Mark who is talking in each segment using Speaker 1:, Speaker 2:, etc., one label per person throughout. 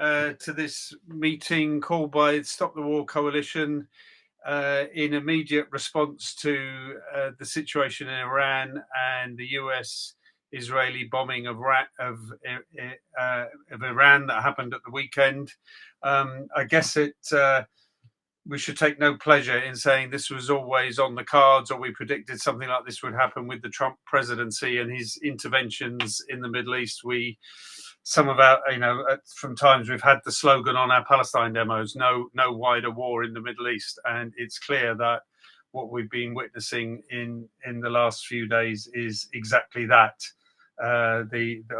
Speaker 1: to this meeting called by Stop the War Coalition in immediate response to the situation in Iran and the US-Israeli bombing of Iran that happened at the weekend. I guess we should take no pleasure in saying this was always on the cards, or we predicted something like this would happen with the Trump presidency and his interventions in the Middle East. From times we've had the slogan on our Palestine demos, no wider war in the Middle East. And it's clear that what we've been witnessing in the last few days is exactly that. A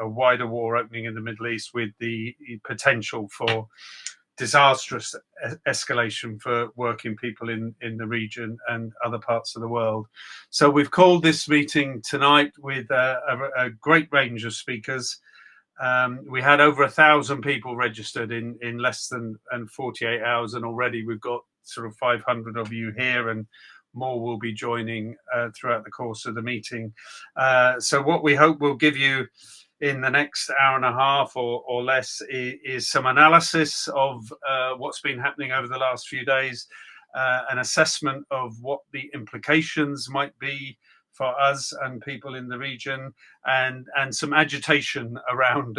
Speaker 1: wider war opening in the Middle East with the potential for disastrous escalation for working people in the region and other parts of the world. So we've called this meeting tonight with a great range of speakers. We had over 1,000 people registered in less than 48 hours, and already we've got sort of 500 of you here, and more will be joining throughout the course of the meeting. So what we hope will give you in the next hour and a half or less is some analysis of what's been happening over the last few days, an assessment of what the implications might be for us and people in the region, and some agitation around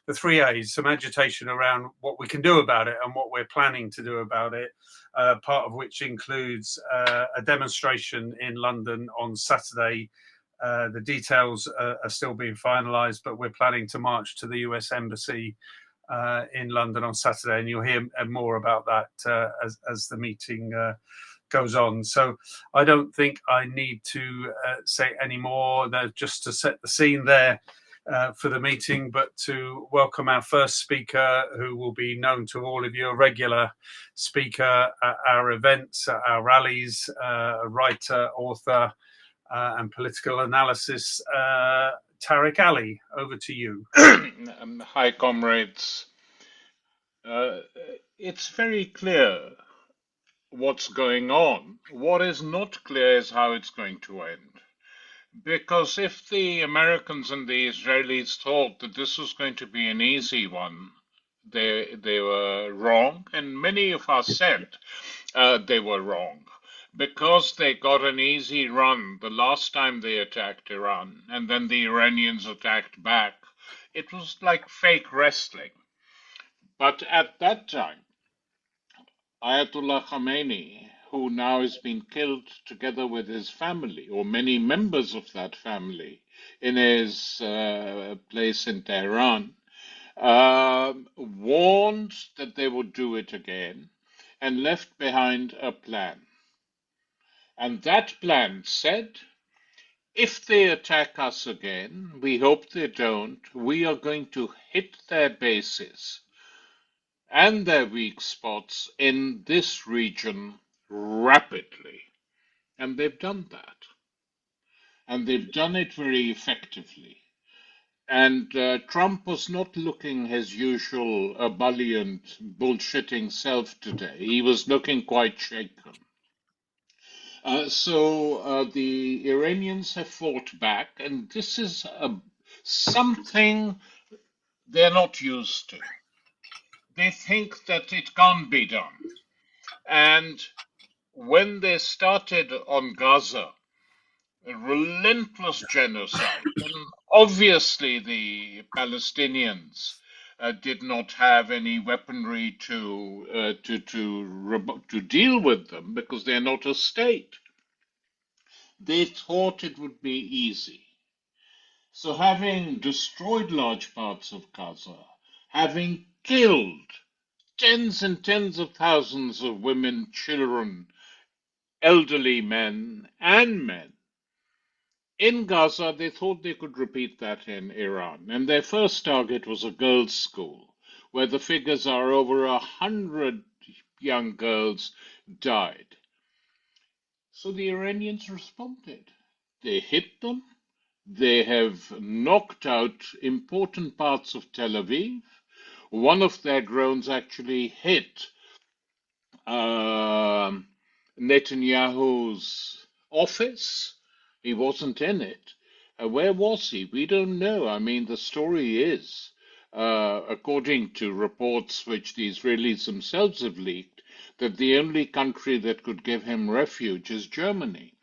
Speaker 1: the three A's, some agitation around what we can do about it and what we're planning to do about it, part of which includes a demonstration in London on Saturday. The details are still being finalised, but we're planning to march to the US Embassy in London on Saturday, and you'll hear more about that as the meeting goes on. So I don't think I need to say any more, just to set the scene there for the meeting, but to welcome our first speaker, who will be known to all of you, a regular speaker at our events, at our rallies, a writer, author, and political analysis. Tariq Ali, over to you.
Speaker 2: Hi, comrades. It's very clear what's going on. What is not clear is how it's going to end. Because if the Americans and the Israelis thought that this was going to be an easy one, they were wrong, and many of us said they were wrong. Because they got an easy run the last time they attacked Iran, and then the Iranians attacked back, it was like fake wrestling. But at that time, Ayatollah Khamenei, who now has been killed together with his family, or many members of that family, in his place in Tehran, warned that they would do it again and left behind a plan. And that plan said, if they attack us again, we hope they don't, we are going to hit their bases and their weak spots in this region rapidly. And they've done that. And they've done it very effectively. And Trump was not looking his usual ebullient, bullshitting self today. He was looking quite shaken. So the Iranians have fought back, and this is something they're not used to. They think that it can't be done. And when they started on Gaza, a relentless genocide, and obviously the Palestinians did not have any weaponry to deal with them because they're not a state. They thought it would be easy. So having destroyed large parts of Gaza, having killed tens and tens of thousands of women, children, elderly men, and men, in Gaza, they thought they could repeat that in Iran. And their first target was a girls' school, where the figures are over 100 young girls died. So the Iranians responded. They hit them. They have knocked out important parts of Tel Aviv. One of their drones actually hit Netanyahu's office. He wasn't in it. Where was he? We don't know. I mean, the story is according to reports which the Israelis themselves have leaked, that the only country that could give him refuge is Germany.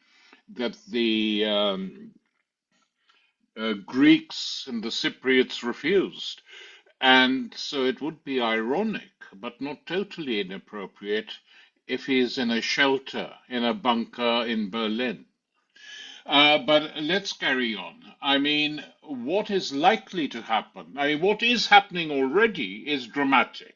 Speaker 2: That the Greeks and the Cypriots refused. And so it would be ironic, but not totally inappropriate, if he's in a shelter, in a bunker in Berlin. But let's carry on. I mean, what is likely to happen? I mean, what is happening already is dramatic.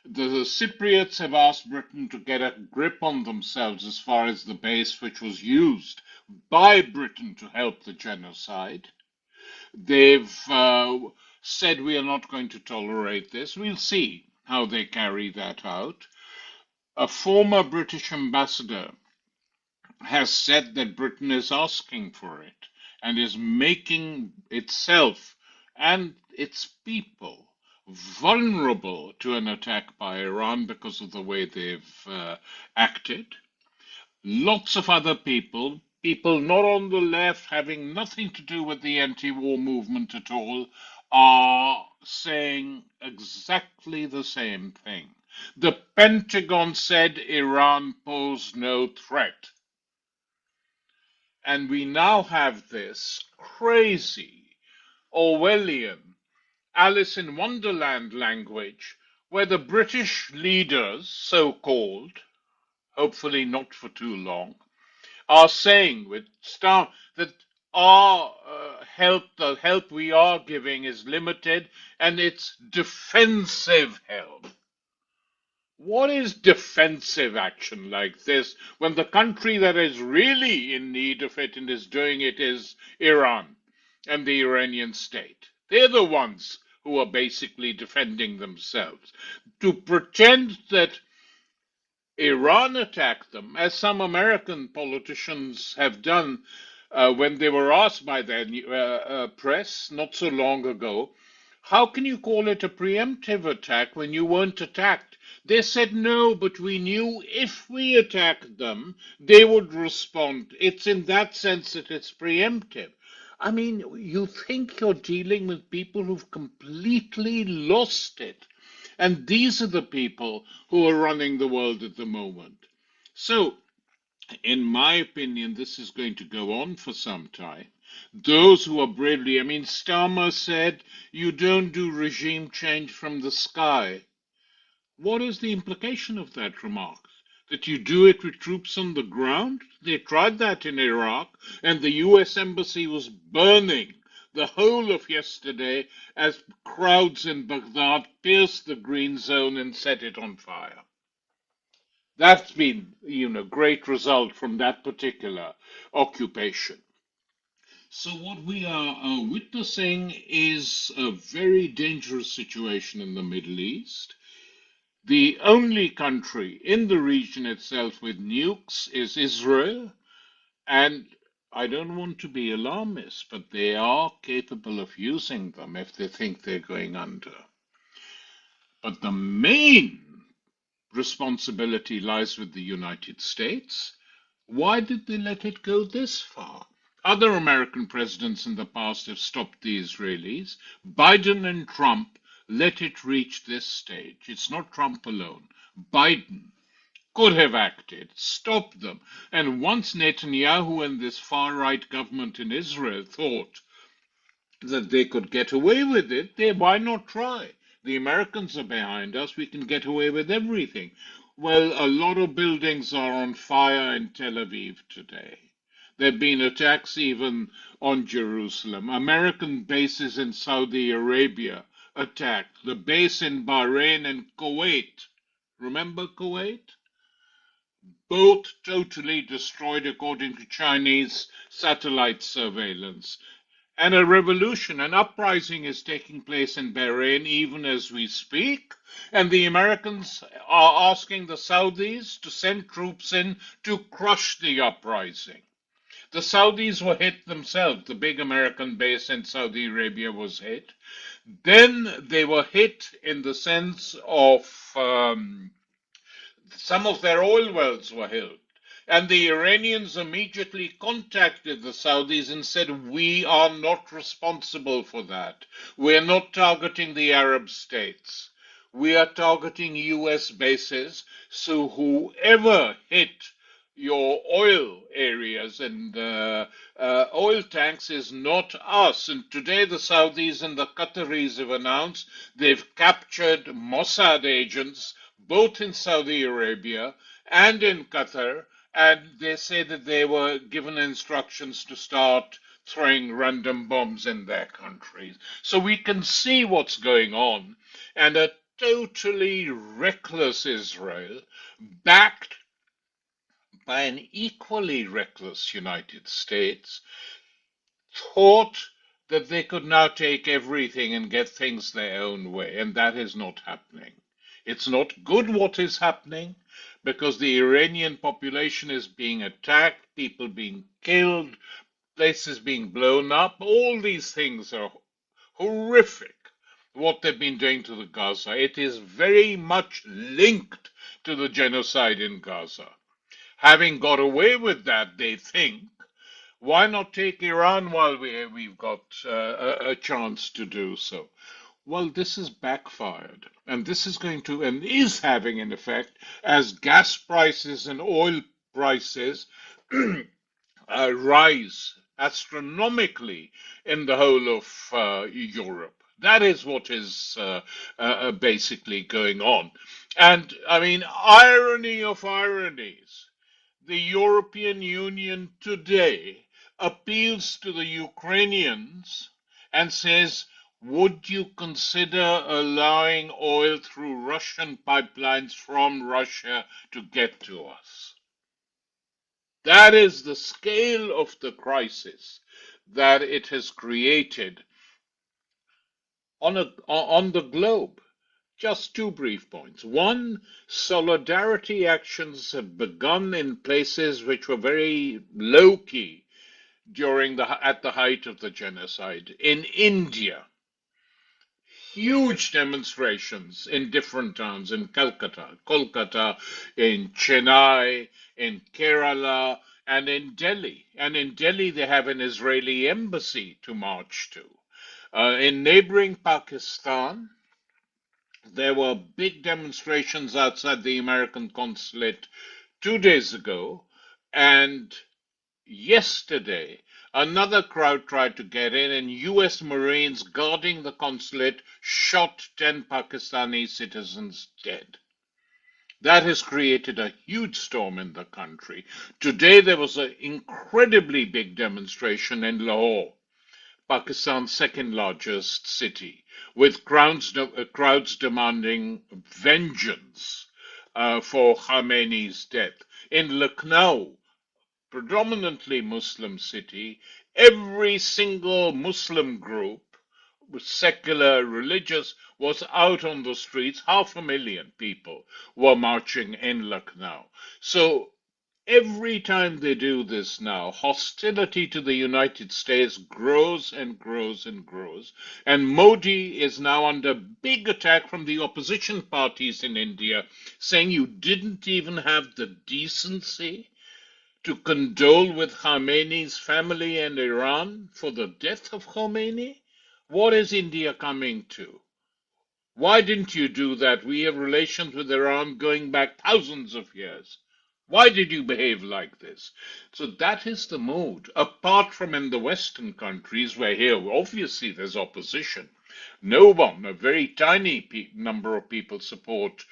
Speaker 2: The Cypriots have asked Britain to get a grip on themselves as far as the base which was used by Britain to help the genocide. They've said we are not going to tolerate this. We'll see how they carry that out. A former British ambassador has said that Britain is asking for it and is making itself and its people vulnerable to an attack by Iran because of the way they've acted. Lots of other people, people not on the left, having nothing to do with the anti war movement at all, are saying exactly the same thing. The Pentagon said Iran posed no threat. And we now have this crazy Orwellian Alice in Wonderland language where the British leaders, so called, hopefully not for too long, are saying with that our the help we are giving is limited and it's defensive help. What is defensive action like this when the country that is really in need of it and is doing it is Iran and the Iranian state? They're the ones who are basically defending themselves. To pretend that Iran attacked them, as some American politicians have done when they were asked by their press not so long ago, how can you call it a preemptive attack when you weren't attacked? They said no, but we knew if we attacked them, they would respond. It's in that sense that it's preemptive. I mean, you think you're dealing with people who've completely lost it. And these are the people who are running the world at the moment. So, in my opinion, this is going to go on for some time. Those who are bravely, I mean, Starmer said, you don't do regime change from the sky. What is the implication of that remark? That you do it with troops on the ground? They tried that in Iraq, and the US Embassy was burning the whole of yesterday as crowds in Baghdad pierced the green zone and set it on fire. That's been, great result from that particular occupation. So what we are witnessing is a very dangerous situation in the Middle East. The only country in the region itself with nukes is Israel, and I don't want to be alarmist, but they are capable of using them if they think they're going under. But the main responsibility lies with the United States. Why did they let it go this far? Other American presidents in the past have stopped the Israelis. Biden and Trump let it reach this stage. It's not Trump alone. Biden could have acted, stopped them. And once Netanyahu and this far right government in Israel thought that they could get away with it, why not try? The Americans are behind us, we can get away with everything. Well, a lot of buildings are on fire in Tel Aviv today. There have been attacks even on Jerusalem. American bases in Saudi Arabia attacked. The base in Bahrain and Kuwait. Remember Kuwait? Both totally destroyed according to Chinese satellite surveillance. And a revolution, an uprising is taking place in Bahrain even as we speak. And the Americans are asking the Saudis to send troops in to crush the uprising. The Saudis were hit themselves. The big American base in Saudi Arabia was hit. Then they were hit in the sense of some of their oil wells were hit. And the Iranians immediately contacted the Saudis and said, we are not responsible for that. We're not targeting the Arab states. We are targeting US bases. So whoever hit your oil areas and oil tanks is not us. And today the Saudis and the Qataris have announced they've captured Mossad agents both in Saudi Arabia and in Qatar, and they say that they were given instructions to start throwing random bombs in their countries. So we can see what's going on, and a totally reckless Israel, backed by an equally reckless United States, thought that they could now take everything and get things their own way, and that is not happening. It's not good what is happening because the Iranian population is being attacked, people being killed, places being blown up. All these things are horrific. What they've been doing to the Gaza. It is very much linked to the genocide in Gaza. Having got away with that, they think, why not take Iran while we've got a chance to do so? Well, this has backfired, and this is going to and is having an effect as gas prices and oil prices rise astronomically in the whole of Europe. That is what is basically going on. And I mean, irony of ironies, the European Union today appeals to the Ukrainians and says, would you consider allowing oil through Russian pipelines from Russia to get to us? That is the scale of the crisis that it has created on the globe. Just two brief points. One, solidarity actions have begun in places which were very low key at the height of the genocide. In India, huge demonstrations in different towns in Kolkata, in Chennai, in Kerala, and in Delhi. And in Delhi, they have an Israeli embassy to march to. In neighboring Pakistan, there were big demonstrations outside the American consulate 2 days ago, and yesterday another crowd tried to get in, and US Marines guarding the consulate shot 10 Pakistani citizens dead. That has created a huge storm in the country. Today there was an incredibly big demonstration in Lahore, Pakistan's second largest city, with crowds demanding vengeance for Khamenei's death. In Lucknow, predominantly Muslim city, every single Muslim group, secular, religious, was out on the streets. 500,000 people were marching in Lucknow. So every time they do this now, hostility to the United States grows and grows and grows. And Modi is now under big attack from the opposition parties in India, saying you didn't even have the decency to condole with Khamenei's family and Iran for the death of Khomeini? What is India coming to? Why didn't you do that? We have relations with Iran going back thousands of years. Why did you behave like this? So that is the mood. Apart from in the Western countries, where here obviously there's opposition. No one, a very tiny number of people support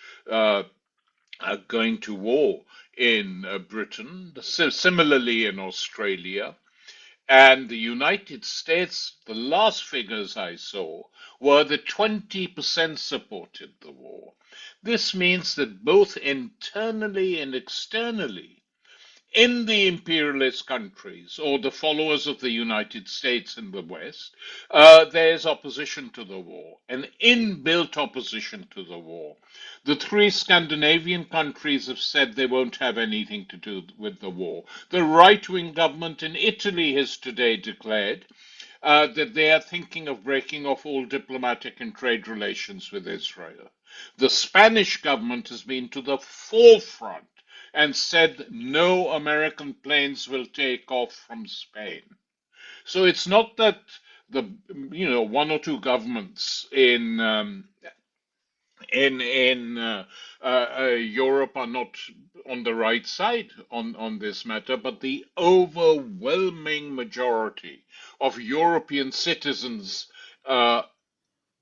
Speaker 2: going to war in Britain, similarly in Australia. And the United States, the last figures I saw were that 20% supported the war. This means that both internally and externally, in the imperialist countries or the followers of the United States in the West, there's opposition to the war, an inbuilt opposition to the war. The three Scandinavian countries have said they won't have anything to do with the war. The right wing government in Italy has today declared that they are thinking of breaking off all diplomatic and trade relations with Israel. The Spanish government has been to the forefront and said no American planes will take off from Spain. So it's not that the one or two governments in Europe are not on the right side on this matter, but the overwhelming majority of European citizens uh,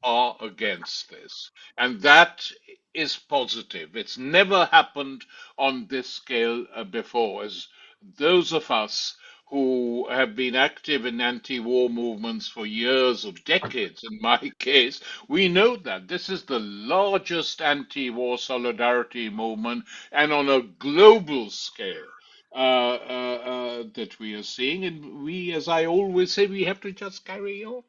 Speaker 2: are against this. And that is positive. It's never happened on this scale before, as those of us who have been active in anti-war movements for years or decades, in my case, we know that this is the largest anti-war solidarity movement and on a global scale that we are seeing. And we, as I always say, we have to just carry on.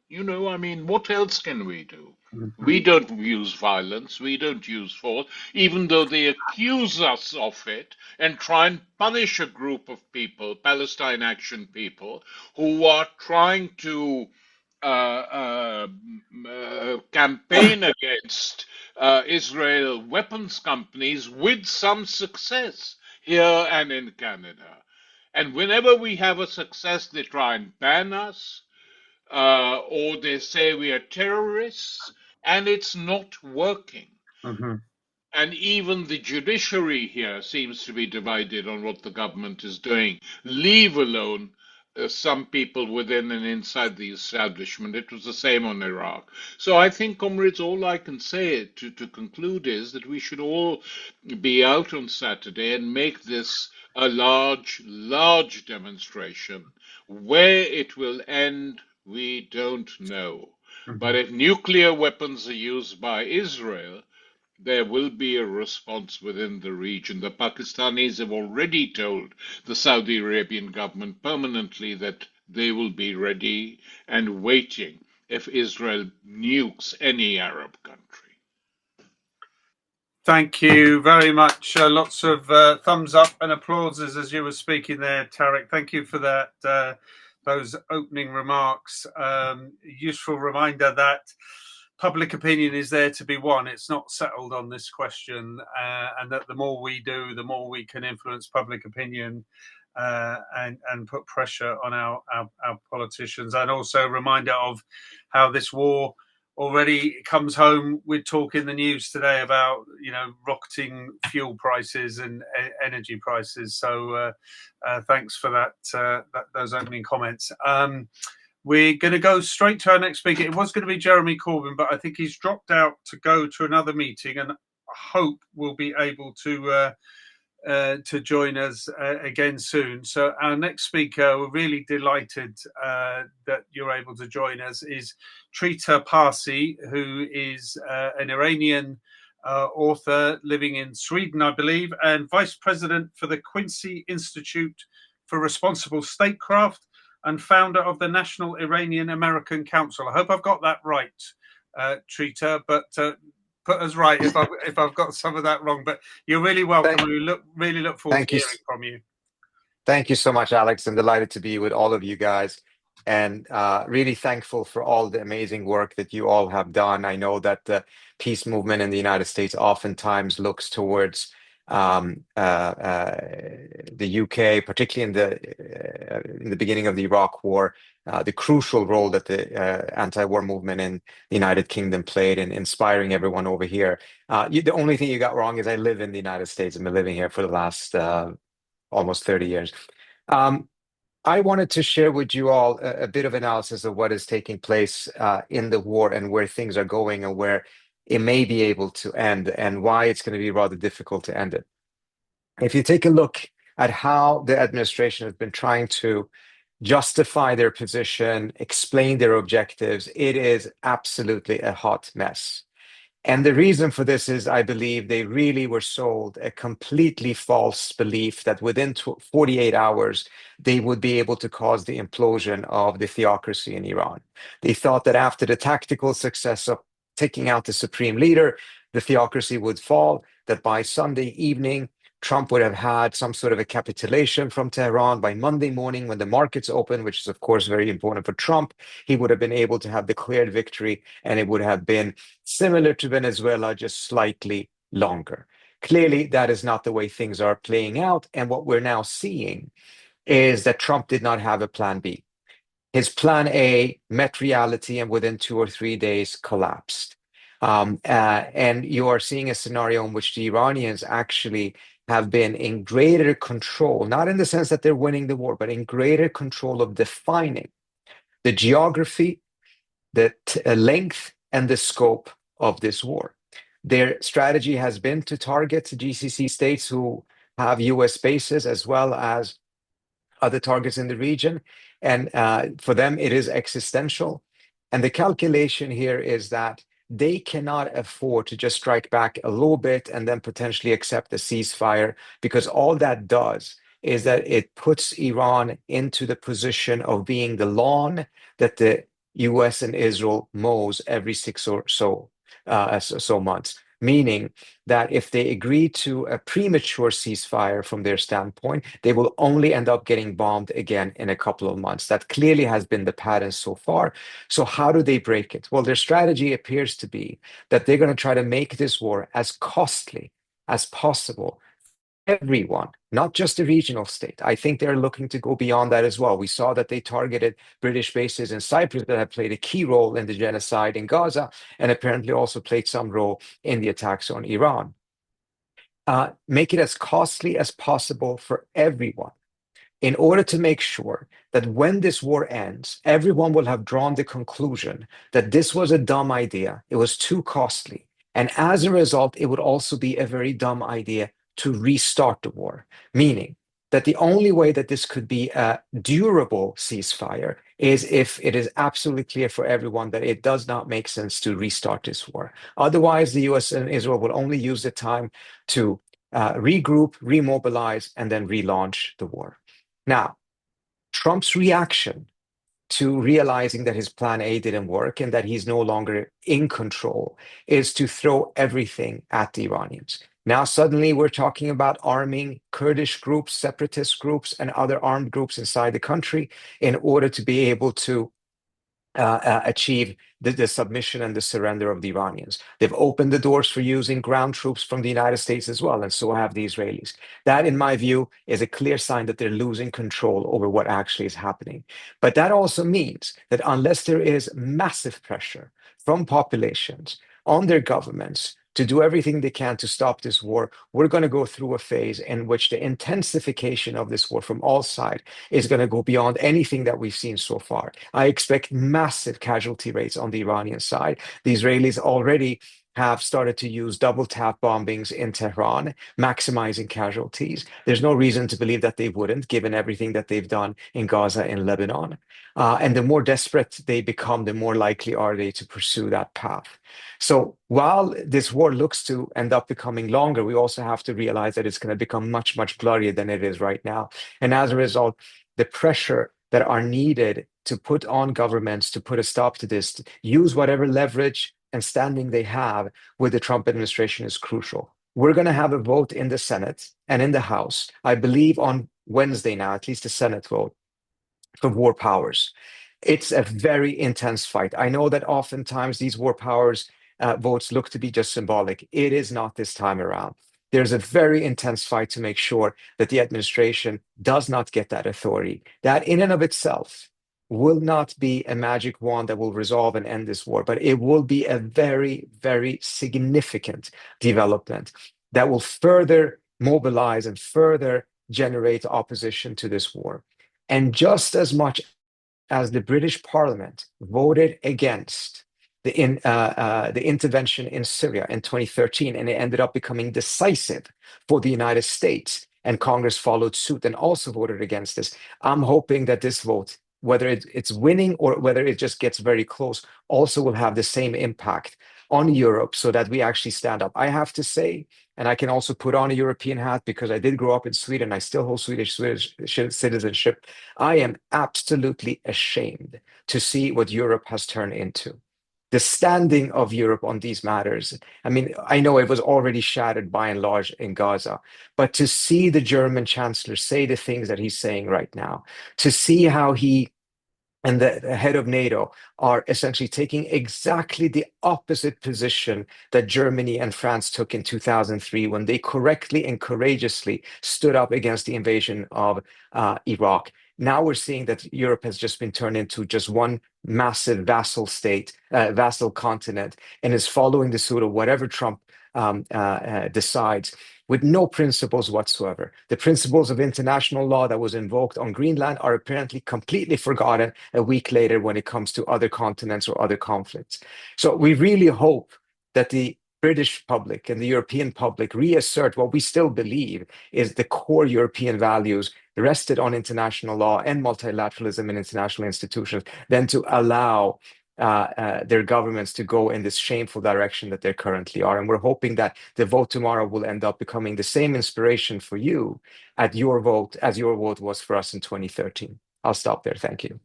Speaker 2: I mean, what else can we do?
Speaker 1: Mhm.
Speaker 2: We don't use violence, we don't use force, even though they accuse us of it and try and punish a group of people, Palestine Action people, who are trying to campaign against Israel weapons companies with some success here and in Canada. And whenever we have a success, they try and ban us, or they say we are terrorists, and it's not working.
Speaker 1: Mhm.
Speaker 2: And even the judiciary here seems to be divided on what the government is doing, leave alone some people within and inside the establishment. It was the same on Iraq. So I think, comrades, all I can say to conclude is that we should all be out on Saturday and make this a large, large demonstration. Where it will end, we don't know. But
Speaker 1: Mhm.
Speaker 2: if nuclear weapons are used by Israel, there will be a response within the region. The Pakistanis have already told the Saudi Arabian government permanently that they will be ready and waiting if Israel nukes any Arab country.
Speaker 1: Thank you very much. Lots of thumbs up and applauses as you were speaking there, Tariq. Thank you for that. Those opening remarks. Useful reminder that public opinion is there to be won. It's not settled on this question, and that the more we do, the more we can influence public opinion and put pressure on our politicians. And also a reminder of how this war already comes home with talk in the news today about rocketing fuel prices and energy prices. So thanks for those opening comments. We're going to go straight to our next speaker. It was going to be Jeremy Corbyn, but I think he's dropped out to go to another meeting, and I hope we'll be able to join us again soon. So our next speaker, we're really delighted that you're able to join us, is Trita Parsi, who is an Iranian author living in Sweden, I believe, and vice president for the Quincy Institute for Responsible Statecraft and founder of the National Iranian American Council. I hope I've got that right, Trita, but put us right if I've got some of that wrong. But you're really welcome. We really look forward to hearing from you.
Speaker 3: Thank you so much, Alex. I'm delighted to be with all of you guys, and really thankful for all the amazing work that you all have done. I know that the peace movement in the United States oftentimes looks towards the UK, particularly in the beginning of the Iraq War, the crucial role that the anti-war movement in the United Kingdom played in inspiring everyone over here. The only thing you got wrong is I live in the United States. I've been living here for the last almost 30 years. I wanted to share with you all a bit of analysis of what is taking place in the war and where things are going and where it may be able to end and why it's going to be rather difficult to end it. If you take a look at how the administration has been trying to justify their position, explain their objectives, it is absolutely a hot mess. And the reason for this is, I believe, they really were sold a completely false belief that within 48 hours, they would be able to cause the implosion of the theocracy in Iran. They thought that after the tactical success of taking out the supreme leader, the theocracy would fall, that by Sunday evening, Trump would have had some sort of a capitulation from Tehran. By Monday morning, when the markets open, which is, of course, very important for Trump, he would have been able to have declared victory, and it would have been similar to Venezuela, just slightly longer. Clearly, that is not the way things are playing out. And what we're now seeing is that Trump did not have a plan B. His plan A met reality and within 2 or 3 days collapsed. And you are seeing a scenario in which the Iranians actually have been in greater control, not in the sense that they're winning the war, but in greater control of defining the geography, the length, and the scope of this war. Their strategy has been to target GCC states who have US bases as well as other targets in the region. And for them, it is existential. And the calculation here is that they cannot afford to just strike back a little bit and then potentially accept a ceasefire, because all that does is that it puts Iran into the position of being the lawn that the US and Israel mows every 6 or so months. Meaning that if they agree to a premature ceasefire from their standpoint, they will only end up getting bombed again in a couple of months. That clearly has been the pattern so far. So how do they break it? Well, their strategy appears to be that they're going to try to make this war as costly as possible. Everyone, not just the regional state. I think they're looking to go beyond that as well. We saw that they targeted British bases in Cyprus that have played a key role in the genocide in Gaza, and apparently also played some role in the attacks on Iran. Make it as costly as possible for everyone, in order to make sure that when this war ends, everyone will have drawn the conclusion that this was a dumb idea, it was too costly. And as a result, it would also be a very dumb idea to restart the war, meaning that the only way that this could be a durable ceasefire is if it is absolutely clear for everyone that it does not make sense to restart this war. Otherwise, the US and Israel will only use the time to regroup, remobilize, and then relaunch the war. Now, Trump's reaction to realizing that his plan A didn't work and that he's no longer in control is to throw everything at the Iranians. Now, suddenly, we're talking about arming Kurdish groups, separatist groups, and other armed groups inside the country in order to be able to achieve the submission and the surrender of the Iranians. They've opened the doors for using ground troops from the United States as well, and so have the Israelis. That, in my view, is a clear sign that they're losing control over what actually is happening. But that also means that unless there is massive pressure from populations on their governments to do everything they can to stop this war, we're going to go through a phase in which the intensification of this war from all sides is going to go beyond anything that we've seen so far. I expect massive casualty rates on the Iranian side. The Israelis already have started to use double tap bombings in Tehran, maximizing casualties. There's no reason to believe that they wouldn't, given everything that they've done in Gaza and Lebanon. And the more desperate they become, the more likely are they to pursue that path. So while this war looks to end up becoming longer, we also have to realize that it's going to become much, much bloodier than it is right now. And as a result, the pressure that are needed to put on governments to put a stop to this, to use whatever leverage and standing they have with the Trump administration is crucial. We're going to have a vote in the Senate and in the House, I believe on Wednesday now, at least a Senate vote for war powers. It's a very intense fight. I know that oftentimes these war powers votes look to be just symbolic. It is not this time around. There's a very intense fight to make sure that the administration does not get that authority. That in and of itself will not be a magic wand that will resolve and end this war, but it will be a very, very significant development that will further mobilize and further generate opposition to this war. And just as much as the British Parliament voted against the intervention in Syria in 2013, and it ended up becoming decisive for the United States, and Congress followed suit and also voted against this. I'm hoping that this vote, whether it's winning or whether it just gets very close, also will have the same impact on Europe so that we actually stand up. I have to say, and I can also put on a European hat because I did grow up in Sweden. I still hold Swedish citizenship. I am absolutely ashamed to see what Europe has turned into. The standing of Europe on these matters. I mean, I know it was already shattered by and large in Gaza, but to see the German chancellor say the things that he's saying right now, to see how he and the head of NATO are essentially taking exactly the opposite position that Germany and France took in 2003 when they correctly and courageously stood up against the invasion of Iraq. Now we're seeing that Europe has just been turned into just one massive vassal state, vassal continent, and is following the suit of whatever Trump decides, with no principles whatsoever. The principles of international law that was invoked on Greenland are apparently completely forgotten a week later when it comes to other continents or other conflicts. So we really hope that the British public and the European public reassert what we still believe is the core European values rested on international law and multilateralism in international institutions, than to allow their governments to go in this shameful direction that they currently are. And we're hoping that the vote tomorrow will end up becoming the same inspiration for you at your vote as your vote was for us in 2013. I'll stop there. Thank you.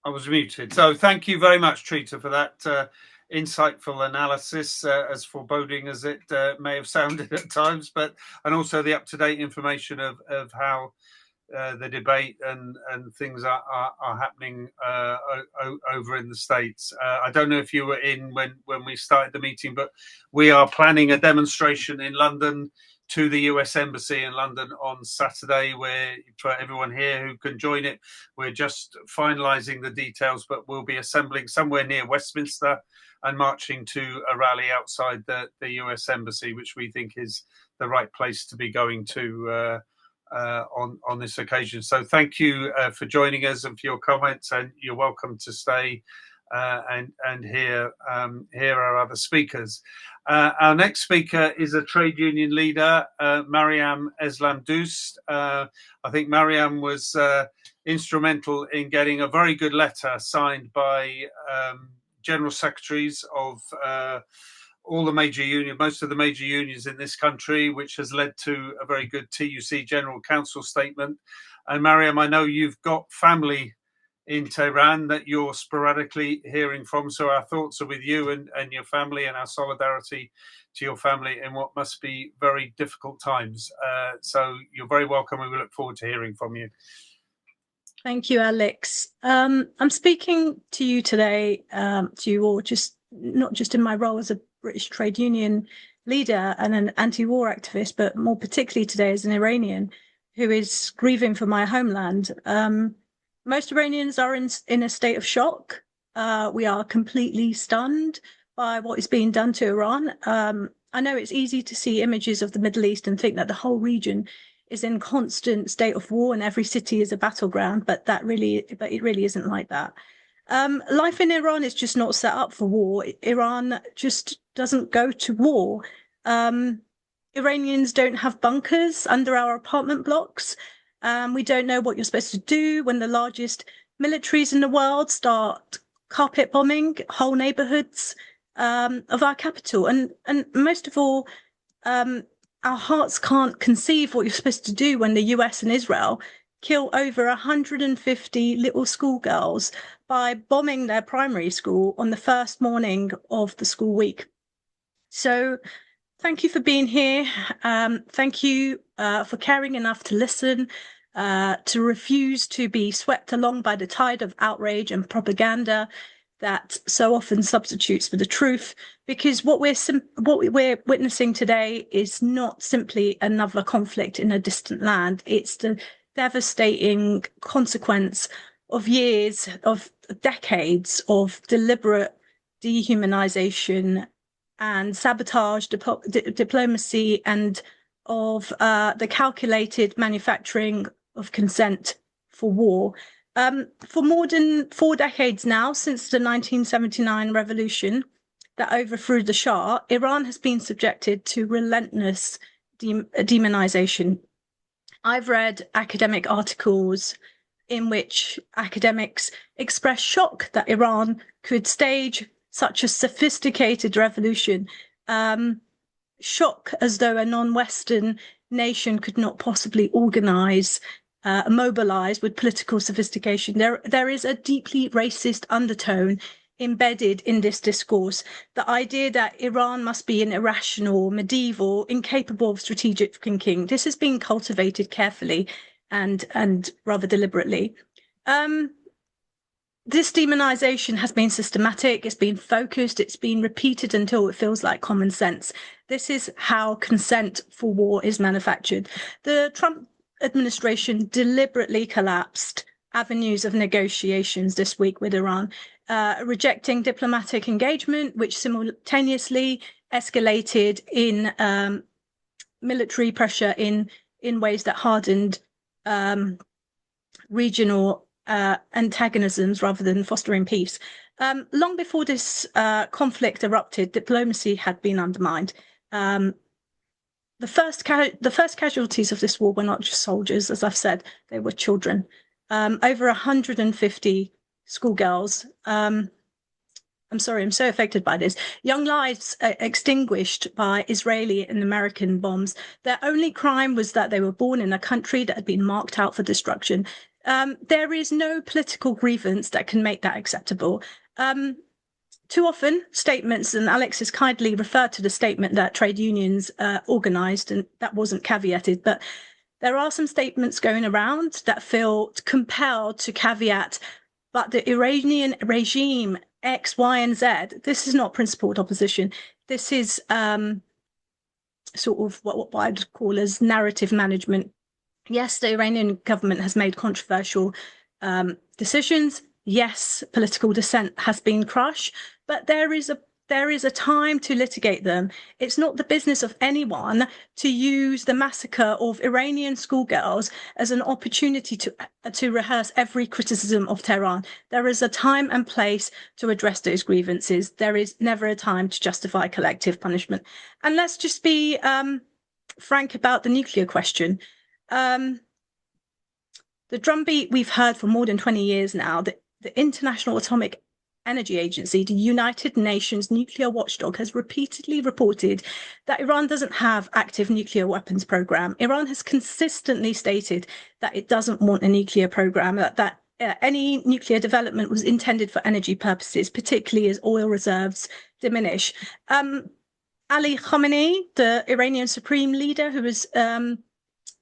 Speaker 1: I was muted. So thank you very much, Trita, for that insightful analysis, as foreboding as it may have sounded at times, and also the up-to-date information of how the debate and things are happening over in the States. I don't know if you were in when we started the meeting, but we are planning a demonstration in London to the US Embassy in London on Saturday, where for everyone here who can join it, we're just finalising the details, but we'll be assembling somewhere near Westminster and marching to a rally outside the US Embassy, which we think is the right place to be going to on this occasion. So thank you for joining us and for your comments, and you're welcome to stay and hear our other speakers. Our next speaker is a trade union leader, Maryam Eslamdoust. I think Maryam was instrumental in getting a very good letter signed by general secretaries of all the major unions, most of the major unions in this country, which has led to a very good TUC General Council statement. And Maryam, I know you've got family in Tehran that you're sporadically hearing from, so our thoughts are with you and your family, and our solidarity to your family in what must be very difficult times. So you're very welcome, and we look forward to hearing from you.
Speaker 4: Thank you, Alex. I'm speaking to you today, to you all, not just in my role as a British trade union leader and an anti-war activist, but more particularly today as an Iranian who is grieving for my homeland. Most Iranians are in a state of shock. We are completely stunned by what is being done to Iran. I know it's easy to see images of the Middle East and think that the whole region is in constant state of war and every city is a battleground, but it really isn't like that. Life in Iran is just not set up for war. Iran just doesn't go to war. Iranians don't have bunkers under our apartment blocks. We don't know what you're supposed to do when the largest militaries in the world start carpet bombing whole neighborhoods of our capital. And most of all, our hearts can't conceive what you're supposed to do when the US and Israel kill over 150 little schoolgirls by bombing their primary school on the first morning of the school week. So thank you for being here. Thank you for caring enough to listen, to refuse to be swept along by the tide of outrage and propaganda that so often substitutes for the truth, because what we're witnessing today is not simply another conflict in a distant land. It's the devastating consequence of years, of decades of deliberate dehumanization and sabotage, diplomacy, and of the calculated manufacturing of consent for war. For more than 4 decades now, since the 1979 revolution that overthrew the Shah, Iran has been subjected to relentless demonization. I've read academic articles in which academics express shock that Iran could stage such a sophisticated revolution, shock as though a non-Western nation could not possibly organize, mobilize with political sophistication. There is a deeply racist undertone embedded in this discourse. The idea that Iran must be an irrational, medieval, incapable of strategic thinking. This has been cultivated carefully and rather deliberately. This demonization has been systematic, it's been focused, it's been repeated until it feels like common sense. This is how consent for war is manufactured. The Trump administration deliberately collapsed avenues of negotiations this week with Iran, rejecting diplomatic engagement, which simultaneously escalated in military pressure in ways that hardened regional antagonisms rather than fostering peace. Long before this conflict erupted, diplomacy had been undermined. The first casualties of this war were not just soldiers, as I've said, they were children. Over 150 schoolgirls. I'm sorry, I'm so affected by this. Young lives extinguished by Israeli and American bombs. Their only crime was that they were born in a country that had been marked out for destruction. There is no political grievance that can make that acceptable. Too often, statements, and Alexis kindly referred to the statement that trade unions organised, and that wasn't caveated, but there are some statements going around that feel compelled to caveat, but the Iranian regime X, Y, and Z, this is not principled opposition. This is sort of what I'd call as narrative management. Yes, the Iranian government has made controversial decisions. Yes, political dissent has been crushed, but there is a time to litigate them. It's not the business of anyone to use the massacre of Iranian schoolgirls as an opportunity to rehearse every criticism of Tehran. There is a time and place to address those grievances. There is never a time to justify collective punishment. And let's just be frank about the nuclear question. The drumbeat we've heard for more than 20 years now, that the International Atomic Energy Agency, the United Nations nuclear watchdog, has repeatedly reported that Iran doesn't have active nuclear weapons program. Iran has consistently stated that it doesn't want a nuclear program, that any nuclear development was intended for energy purposes, particularly as oil reserves diminish. Ali Khamenei, the Iranian supreme leader who was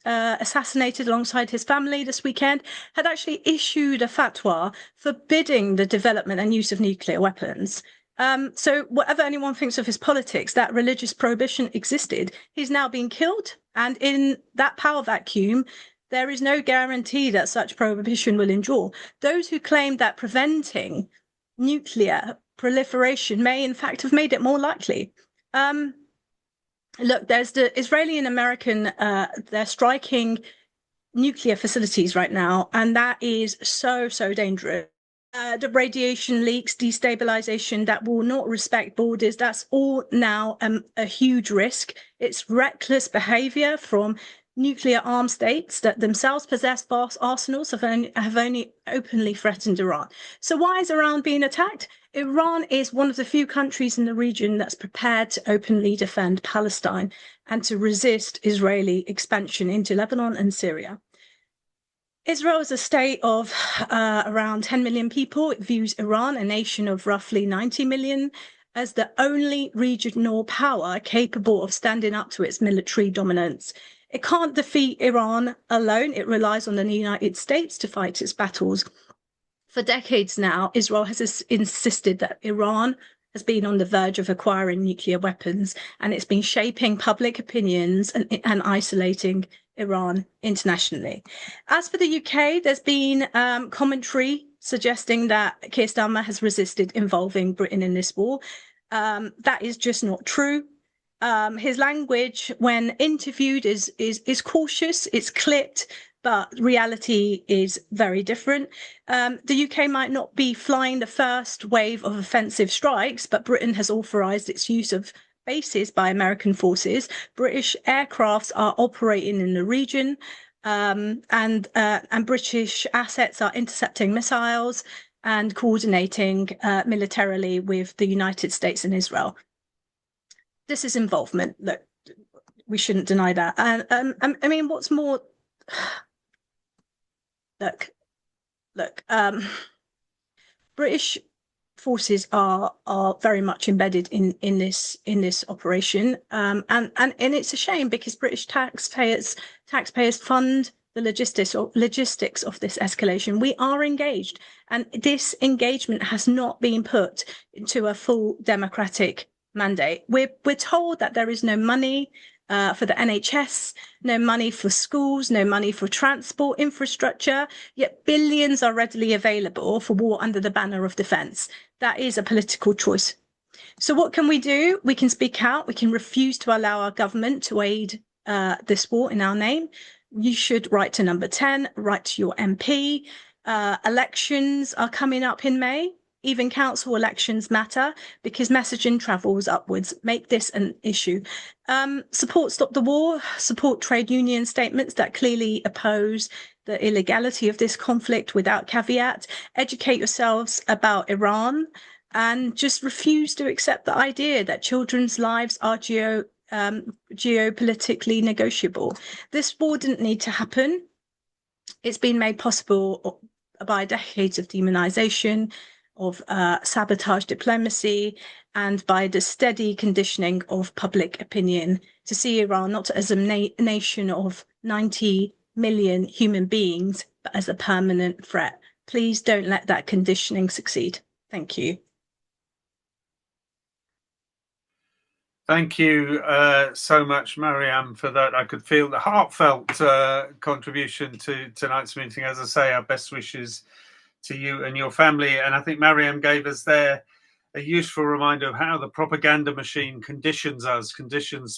Speaker 4: assassinated alongside his family this weekend, had actually issued a fatwa forbidding the development and use of nuclear weapons. So whatever anyone thinks of his politics, that religious prohibition existed. He's now been killed, and in that power vacuum, there is no guarantee that such prohibition will endure. Those who claim that preventing nuclear proliferation may in fact have made it more likely. Look, there's the Israeli and American, they're striking nuclear facilities right now, and that is so dangerous. The radiation leaks, destabilization that will not respect borders, that's all now a huge risk. It's reckless behavior from nuclear armed states that themselves possess vast arsenals, have only openly threatened Iran. So why is Iran being attacked? Iran is one of the few countries in the region that's prepared to openly defend Palestine and to resist Israeli expansion into Lebanon and Syria. Israel is a state of around 10 million people. It views Iran, a nation of roughly 90 million, as the only regional power capable of standing up to its military dominance. It can't defeat Iran alone. It relies on the United States to fight its battles. For decades now, Israel has insisted that Iran has been on the verge of acquiring nuclear weapons, and it's been shaping public opinions and isolating Iran internationally. As for the UK, there's been commentary suggesting that Keir Starmer has resisted involving Britain in this war. That is just not true. His language, when interviewed, is cautious, it's clipped, but reality is very different. The UK might not be flying the first wave of offensive strikes, but Britain has authorised its use of bases by American forces. British aircrafts are operating in the region, and British assets are intercepting missiles and coordinating militarily with the United States and Israel. This is involvement. Look, we shouldn't deny that. And I mean, what's more, look, British forces are very much embedded in this operation, and it's a shame because British taxpayers fund the logistics of this escalation. We are engaged, and this engagement has not been put into a full democratic mandate. We're told that there is no money for the NHS, no money for schools, no money for transport infrastructure, yet billions are readily available for war under the banner of defence. That is a political choice. So what can we do? We can speak out. We can refuse to allow our government to aid this war in our name. You should write to number 10, write to your MP. Elections are coming up in May. Even council elections matter because messaging travels upwards. Make this an issue. Support Stop the War, support trade union statements that clearly oppose the illegality of this conflict without caveat. Educate yourselves about Iran and just refuse to accept the idea that children's lives are geopolitically negotiable. This war didn't need to happen. It's been made possible by decades of demonization, of sabotage diplomacy, and by the steady conditioning of public opinion to see Iran not as a nation of 90 million human beings, but as a permanent threat. Please don't let that conditioning succeed. Thank you.
Speaker 1: Thank you so much, Maryam, for that. I could feel the heartfelt contribution to tonight's meeting. As I say, our best wishes to you and your family. And I think Maryam gave us there a useful reminder of how the propaganda machine conditions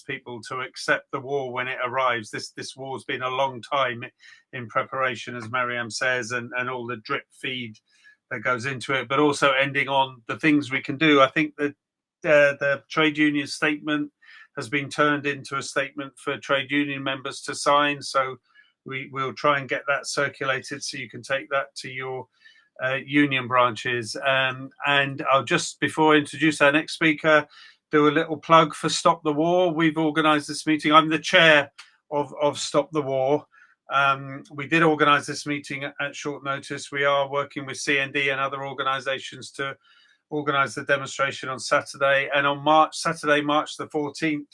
Speaker 1: people to accept the war when it arrives. This war's been a long time in preparation, as Maryam says, and all the drip feed that goes into it, but also ending on the things we can do. I think that the trade union statement has been turned into a statement for trade union members to sign. So we'll try and get that circulated so you can take that to your union branches. And I'll just, before I introduce our next speaker, do a little plug for Stop the War. We've organised this meeting. I'm the chair of Stop the War. We did organise this meeting at short notice. We are working with CND and other organisations to organise the demonstration on Saturday. And on Saturday, March the 14th,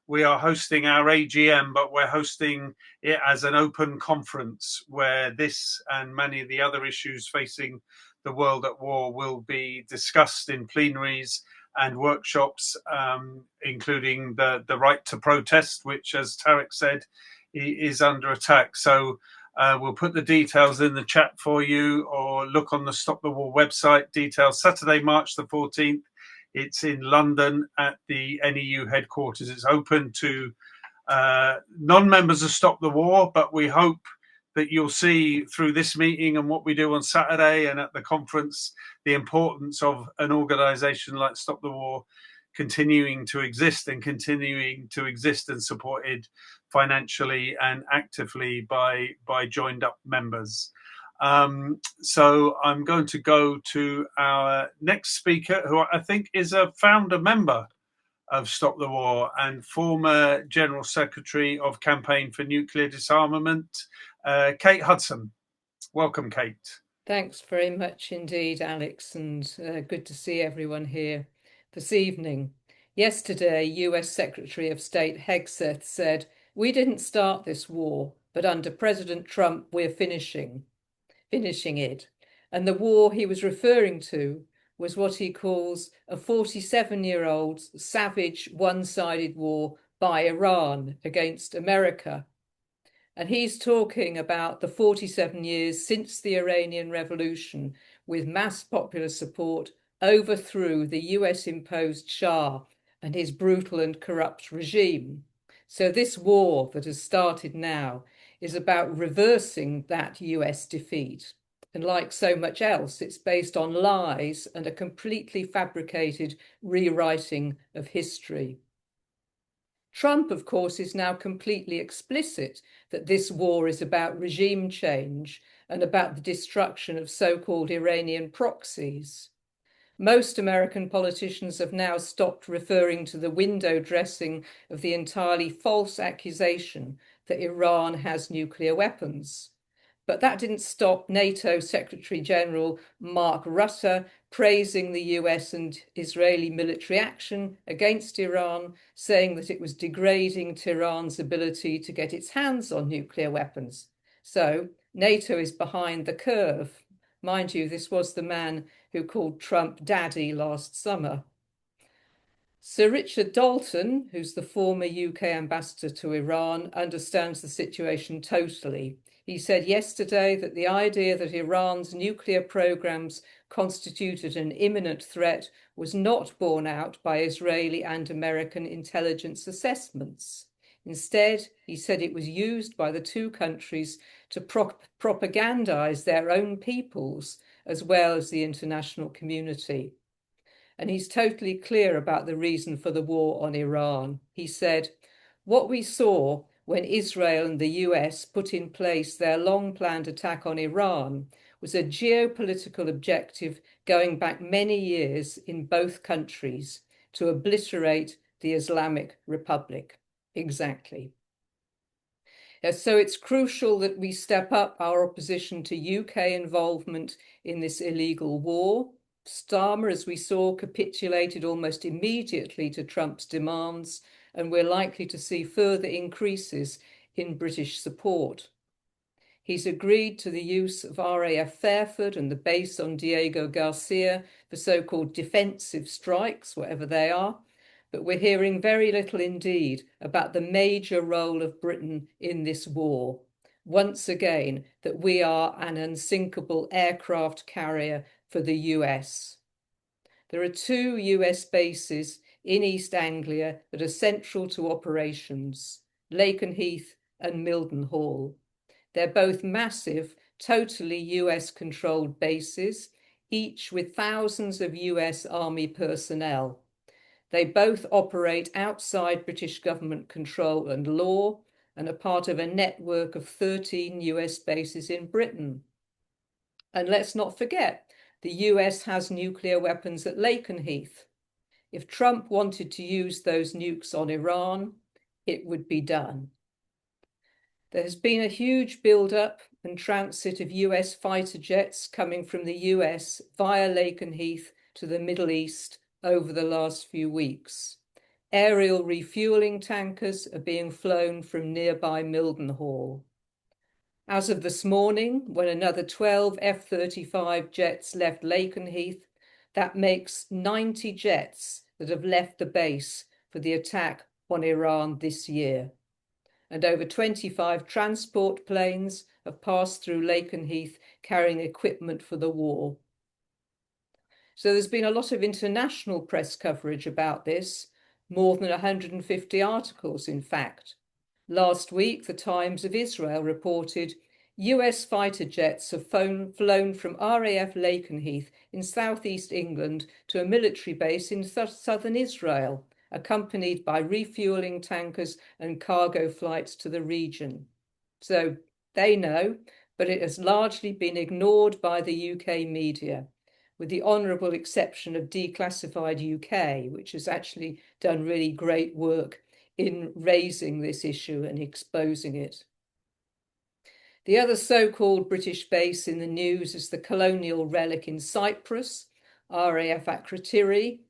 Speaker 1: we are hosting our AGM, but we're hosting it as an open conference where this and many of the other issues facing the world at war will be discussed in plenaries and workshops, including the right to protest, which, as Tariq said, is under attack. So we'll put the details in the chat for you, or look on the Stop the War website. Details Saturday, March the 14th. It's in London at the NEU headquarters. It's open to non-members of Stop the War, but we hope that you'll see through this meeting and what we do on Saturday and at the conference the importance of an organisation like Stop the War continuing to exist and supported financially and actively by joined up members. So I'm going to go to our next speaker, who I think is a founder member of Stop the War and former General Secretary of Campaign for Nuclear Disarmament, Kate Hudson. Welcome, Kate.
Speaker 5: Thanks very much indeed, Alex, and good to see everyone here this evening. Yesterday, US Secretary of State Hegseth said, "We didn't start this war, but under President Trump, we're finishing it." And the war he was referring to was what he calls a 47-year-old savage one-sided war by Iran against America. And he's talking about the 47 years since the Iranian Revolution, with mass popular support, overthrew the US-imposed Shah and his brutal and corrupt regime. So this war that has started now is about reversing that US defeat. And like so much else, it's based on lies and a completely fabricated rewriting of history. Trump, of course, is now completely explicit that this war is about regime change and about the destruction of so-called Iranian proxies. Most American politicians have now stopped referring to the window dressing of the entirely false accusation that Iran has nuclear weapons. But that didn't stop NATO Secretary General Mark Rutte praising the US and Israeli military action against Iran, saying that it was degrading Tehran's ability to get its hands on nuclear weapons. So NATO is behind the curve. Mind you, this was the man who called Trump daddy last summer. Sir Richard Dalton, who's the former UK ambassador to Iran, understands the situation totally. He said yesterday that the idea that Iran's nuclear programs constituted an imminent threat was not borne out by Israeli and American intelligence assessments. Instead, he said it was used by the two countries to propagandize their own peoples as well as the international community. And he's totally clear about the reason for the war on Iran. He said, "What we saw when Israel and the US put in place their long-planned attack on Iran was a geopolitical objective going back many years in both countries to obliterate the Islamic Republic." Exactly. So it's crucial that we step up our opposition to UK involvement in this illegal war. Starmer, as we saw, capitulated almost immediately to Trump's demands, and we're likely to see further increases in British support. He's agreed to the use of RAF Fairford and the base on Diego Garcia for so-called defensive strikes, whatever they are, but we're hearing very little indeed about the major role of Britain in this war. Once again, that we are an unsinkable aircraft carrier for the US. There are 2 US bases in East Anglia that are central to operations, Lakenheath and Mildenhall. They're both massive, totally US-controlled bases, each with thousands of US Army personnel. They both operate outside British government control and law and are part of a network of 13 US bases in Britain. And let's not forget, the US has nuclear weapons at Lakenheath. If Trump wanted to use those nukes on Iran, it would be done. There has been a huge build-up and transit of US fighter jets coming from the US via Lakenheath to the Middle East over the last few weeks. Aerial refueling tankers are being flown from nearby Mildenhall. As of this morning, when another 12 F-35 jets left Lakenheath, that makes 90 jets that have left the base for the attack on Iran this year. And over 25 transport planes have passed through Lakenheath carrying equipment for the war. So there's been a lot of international press coverage about this, more than 150 articles, in fact. Last week, the Times of Israel reported US fighter jets have flown from RAF Lakenheath in southeast England to a military base in southern Israel, accompanied by refueling tankers and cargo flights to the region. So they know, but it has largely been ignored by the UK media, with the honourable exception of Declassified UK, which has actually done really great work in raising this issue and exposing it. The other so-called British base in the news is the colonial relic in Cyprus, RAF Akrotiri.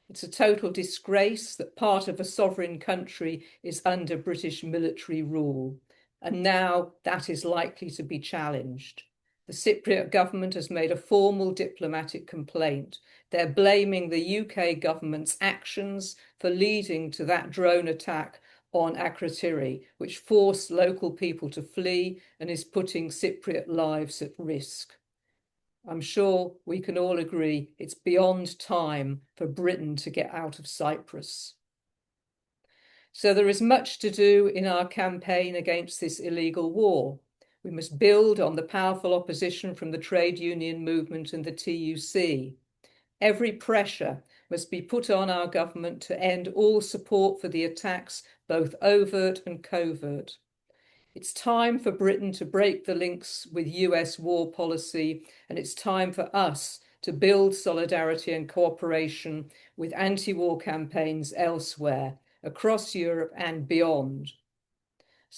Speaker 5: It's a total disgrace that part of a sovereign country is under British military rule, and now that is likely to be challenged. The Cypriot government has made a formal diplomatic complaint. They're blaming the UK government's actions for leading to that drone attack on Akrotiri, which forced local people to flee and is putting Cypriot lives at risk. I'm sure we can all agree it's beyond time for Britain to get out of Cyprus. So there is much to do in our campaign against this illegal war. We must build on the powerful opposition from the trade union movement and the TUC. Every pressure must be put on our government to end all support for the attacks, both overt and covert. It's time for Britain to break the links with US war policy, and it's time for us to build solidarity and cooperation with anti-war campaigns elsewhere, across Europe and beyond.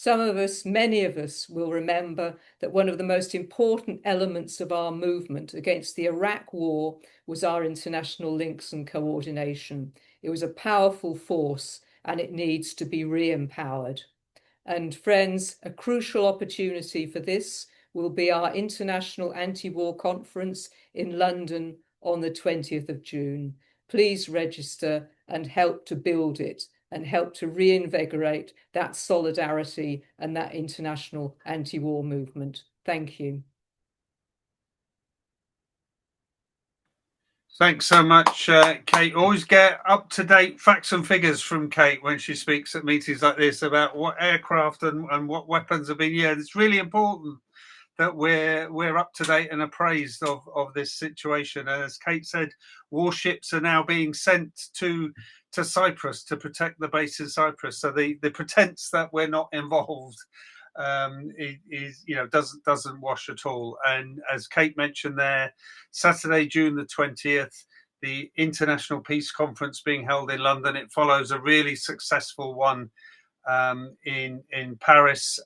Speaker 5: Some of us, many of us, will remember that one of the most important elements of our movement against the Iraq war was our international links and coordination. It was a powerful force, and it needs to be re-empowered. And friends, a crucial opportunity for this will be our International Anti-War Conference in London on the 20th of June. Please register and help to build it and help to reinvigorate that solidarity and that international anti-war movement. Thank you.
Speaker 1: Thanks so much, Kate. Always get up-to-date facts and figures from Kate when she speaks at meetings like this about what aircraft and what weapons have been used. It's really important that we're up to date and appraised of this situation. And as Kate said, warships are now being sent to Cyprus to protect the base in Cyprus. So the pretense that we're not involved doesn't wash at all. And as Kate mentioned there, Saturday, June the 20th, the International Peace Conference being held in London. It follows a really successful one in Paris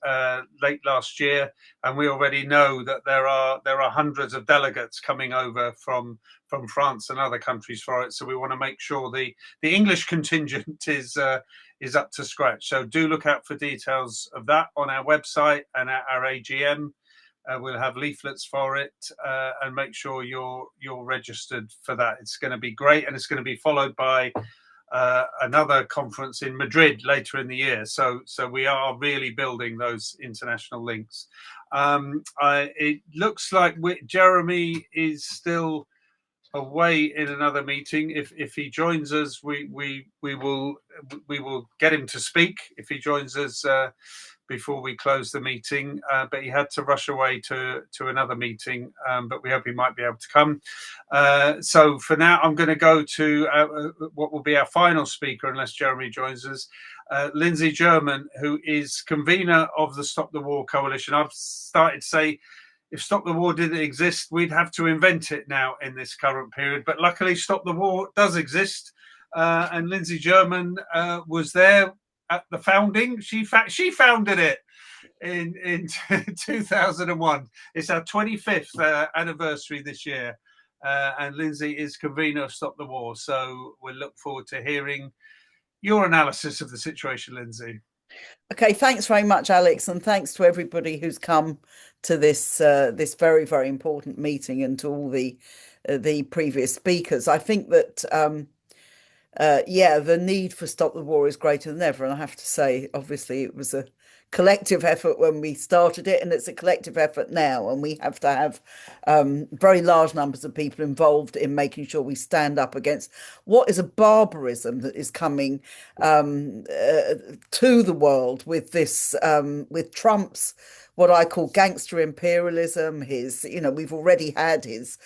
Speaker 1: late last year, and we already know that there are hundreds of delegates coming over from France and other countries for it. So we want to make sure the English contingent is up to scratch. So do look out for details of that on our website and at our AGM. We'll have leaflets for it, and make sure you're registered for that. It's going to be great, and it's going to be followed by another conference in Madrid later in the year. So we are really building those international links. It looks like Jeremy is still away in another meeting. If he joins us, we will get him to speak if he joins us before we close the meeting, but he had to rush away to another meeting, but we hope he might be able to come. So for now, I'm going to go to what will be our final speaker, unless Jeremy joins us, Lindsay German, who is convener of the Stop the War Coalition. I've started to say, if Stop the War didn't exist, we'd have to invent it now in this current period. But luckily, Stop the War does exist. And Lindsay German was there at the founding. She founded it in 2001. It's our 25th anniversary this year. And Lindsay is convener of Stop the War. So we'll look forward to hearing your analysis of the situation, Lindsay.
Speaker 6: Okay, thanks very much, Alex, and thanks to everybody who's come to this this very, very important meeting, and to all the previous speakers. I think that the need for Stop the War is greater than ever, and I have to say, obviously, it was a collective effort when we started it, and it's a collective effort now, and we have to have very large numbers of people involved in making sure we stand up against what is a barbarism that is coming to the world with this with Trump's what I call gangster imperialism. We've already had his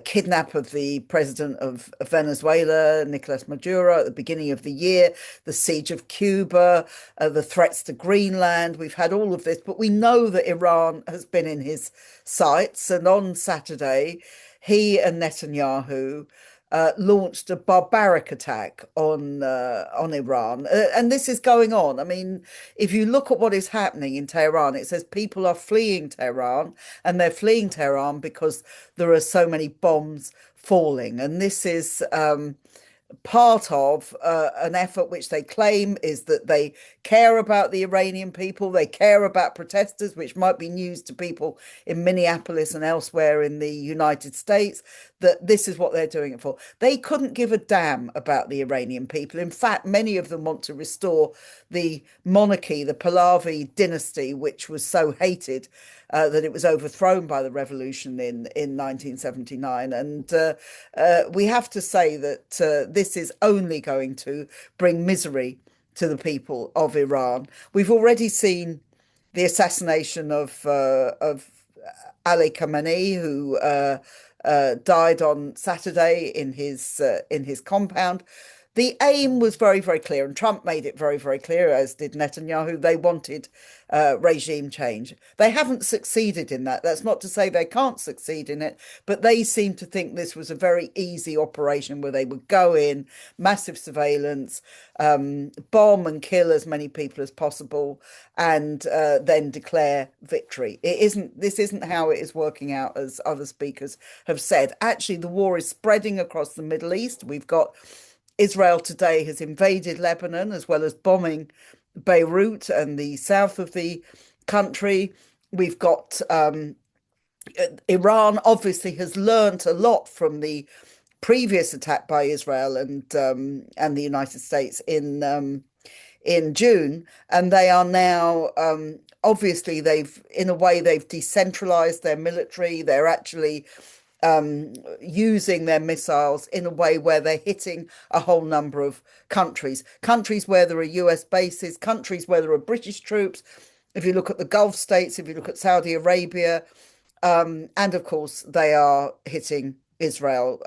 Speaker 6: kidnap of the president of Venezuela, Nicolas Maduro, at the beginning of the year, the siege of Cuba, the threats to Greenland. We've had all of this, but we know that Iran has been in his sights. And on Saturday, he and Netanyahu launched a barbaric attack on Iran, and this is going on. I mean, if you look at what is happening in Tehran, it says people are fleeing Tehran, and they're fleeing Tehran because there are so many bombs falling, and this is part of an effort which they claim is that they care about the Iranian people, they care about protesters, which might be news to people in Minneapolis and elsewhere in the United States, that this is what they're doing it for. They couldn't give a damn about the Iranian people. In fact, many of them want to restore the monarchy, the Pahlavi dynasty, which was so hated that it was overthrown by the revolution in 1979. And we have to say that this is only going to bring misery to the people of Iran. We've already seen the assassination of Ali Khamenei, who died on Saturday in his compound. The aim was very, very clear, and Trump made it very, very clear, as did Netanyahu. They wanted regime change. They haven't succeeded in that. That's not to say they can't succeed in it, but they seem to think this was a very easy operation where they would go in, massive surveillance, bomb and kill as many people as possible, and then declare victory. This isn't how it is working out, as other speakers have said. Actually, the war is spreading across the Middle East. We've got Israel today has invaded Lebanon, as well as bombing Beirut and the south of the country. We've got Iran obviously has learnt a lot from the previous attack by Israel and the United States in June, and they are now obviously they've decentralized their military. They're actually using their missiles in a way where they're hitting a whole number of countries where there are US bases, countries where there are British troops. If you look at the Gulf states, if you look at Saudi Arabia, and of course they are hitting Israel,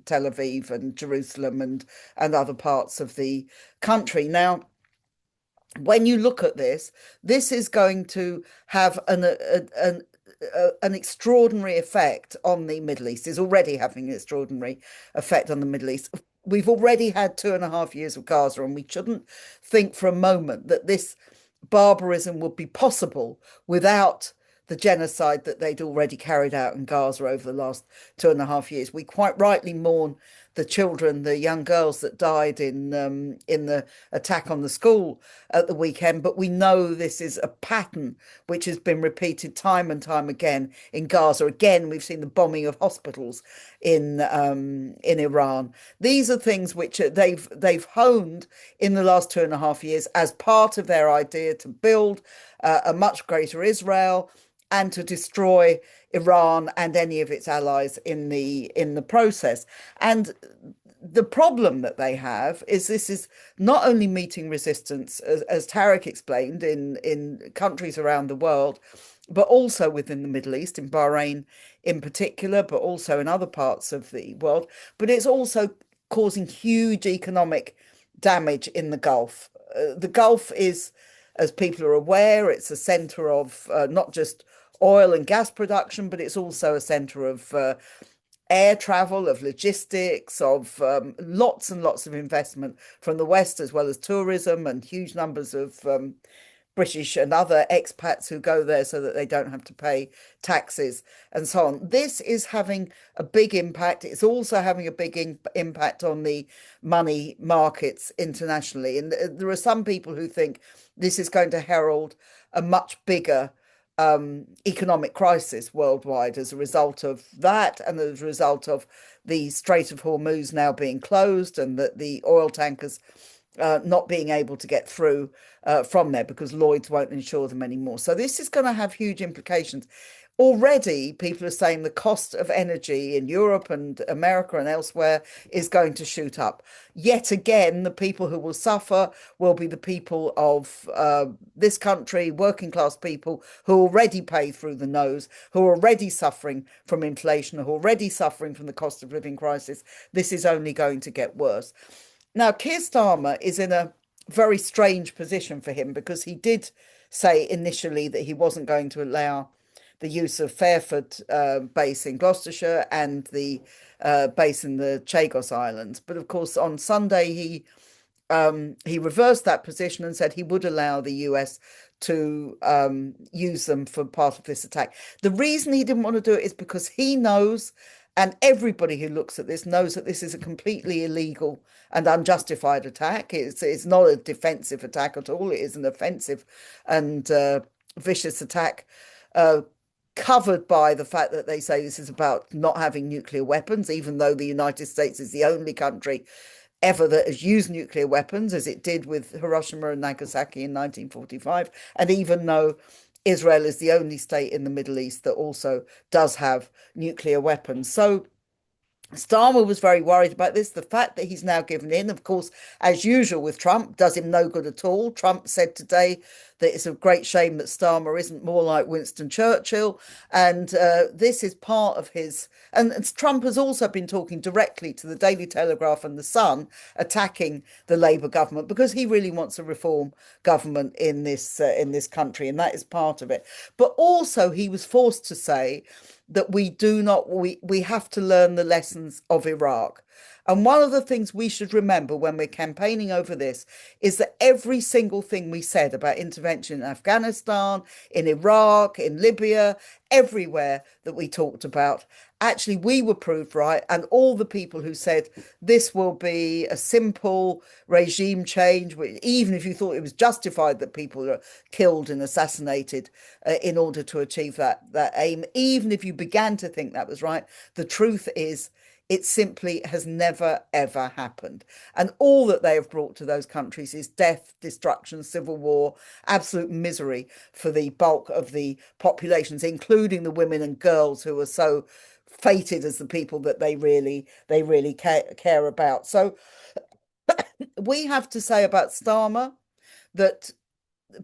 Speaker 6: Tel Aviv and Jerusalem and other parts of the country. Now, when you look at this is going to have an extraordinary effect on the Middle East. Is already having an extraordinary effect on the Middle East. We've already had 2.5 years of Gaza, and we shouldn't think for a moment that this barbarism would be possible without the genocide that they'd already carried out in Gaza over the last 2.5 years. We quite rightly mourn the children, the young girls that died in the attack on the school at the weekend, but we know this is a pattern which has been repeated time and time again in Gaza. Again, we've seen the bombing of hospitals in Iran. These are things which they've honed in the last 2.5 years as part of their idea to build a much greater Israel and to destroy Iran and any of its allies in the process. And the problem that they have is this is not only meeting resistance, as Tariq explained, in countries around the world, but also within the Middle East, in Bahrain in particular, but also in other parts of the world. But it's also causing huge economic damage in the Gulf. The Gulf is, as people are aware, it's a center of not just oil and gas production, but it's also a center of air travel, of logistics, of lots and lots of investment from the West, as well as tourism and huge numbers of British and other expats who go there so that they don't have to pay taxes and so on. This is having a big impact. It's also having a big impact on the money markets internationally. And there are some people who think this is going to herald a much bigger economic crisis worldwide as a result of that, and as a result of the Strait of Hormuz now being closed, and that the oil tankers not being able to get through from there because Lloyd's won't insure them anymore. So this is going to have huge implications. Already, people are saying the cost of energy in Europe and America and elsewhere is going to shoot up. Yet again, the people who will suffer will be the people of this country, working class people who already pay through the nose, who are already suffering from inflation, who are already suffering from the cost of living crisis. This is only going to get worse. Now, Keir Starmer is in a very strange position for him, because he did say initially that he wasn't going to allow the use of Fairford base in Gloucestershire and the base in the Chagos Islands. But of course, on Sunday, he reversed that position and said he would allow the US to use them for part of this attack. The reason he didn't want to do it is because he knows, and everybody who looks at this knows, that this is a completely illegal and unjustified attack. It's not a defensive attack at all. It is an offensive and vicious attack, covered by the fact that they say this is about not having nuclear weapons, even though the United States is the only country ever that has used nuclear weapons, as it did with Hiroshima and Nagasaki in 1945, and even though Israel is the only state in the Middle East that also does have nuclear weapons. So Starmer was very worried about this. The fact that he's now given in, of course, as usual with Trump, does him no good at all. Trump said today that it's a great shame that Starmer isn't more like Winston Churchill. And this is part of his. And Trump has also been talking directly to the Daily Telegraph and the Sun, attacking the Labour government because he really wants a reform government in this country, and that is part of it. But also, he was forced to say that we have to learn the lessons of Iraq. And one of the things we should remember when we're campaigning over this is that every single thing we said about intervention in Afghanistan, in Iraq, in Libya, everywhere that we talked about, actually we were proved right. And all the people who said this will be a simple regime change, even if you thought it was justified that people are killed and assassinated in order to achieve that aim, even if you began to think that was right, the truth is it simply has never, ever happened. And all that they have brought to those countries is death, destruction, civil war, absolute misery for the bulk of the populations, including the women and girls who are so fated as the people that they really care about. So we have to say about Starmer that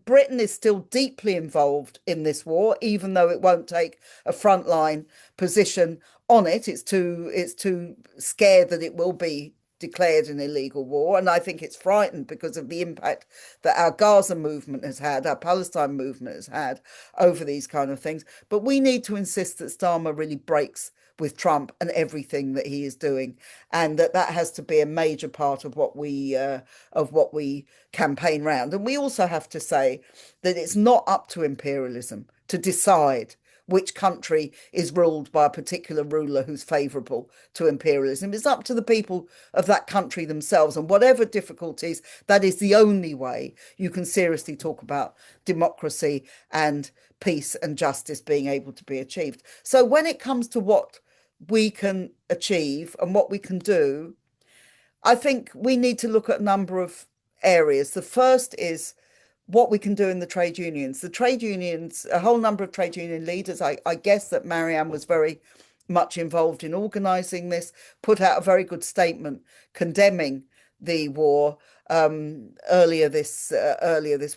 Speaker 6: Britain is still deeply involved in this war, even though it won't take a frontline position on it. It's too scared that it will be declared an illegal war. And I think it's frightened because of the impact that our Gaza movement has had, our Palestine movement has had over these kind of things. But we need to insist that Starmer really breaks with Trump and everything that he is doing, and that has to be a major part of what we campaign round. And we also have to say that it's not up to imperialism to decide which country is ruled by a particular ruler who's favourable to imperialism. It's up to the people of that country themselves. And whatever difficulties, that is the only way you can seriously talk about democracy and peace and justice being able to be achieved. So when it comes to what we can achieve and what we can do, I think we need to look at a number of areas. The first is what we can do in the trade unions. The trade unions, a whole number of trade union leaders, I guess that Maryam was very much involved in organising this, put out a very good statement condemning the war earlier this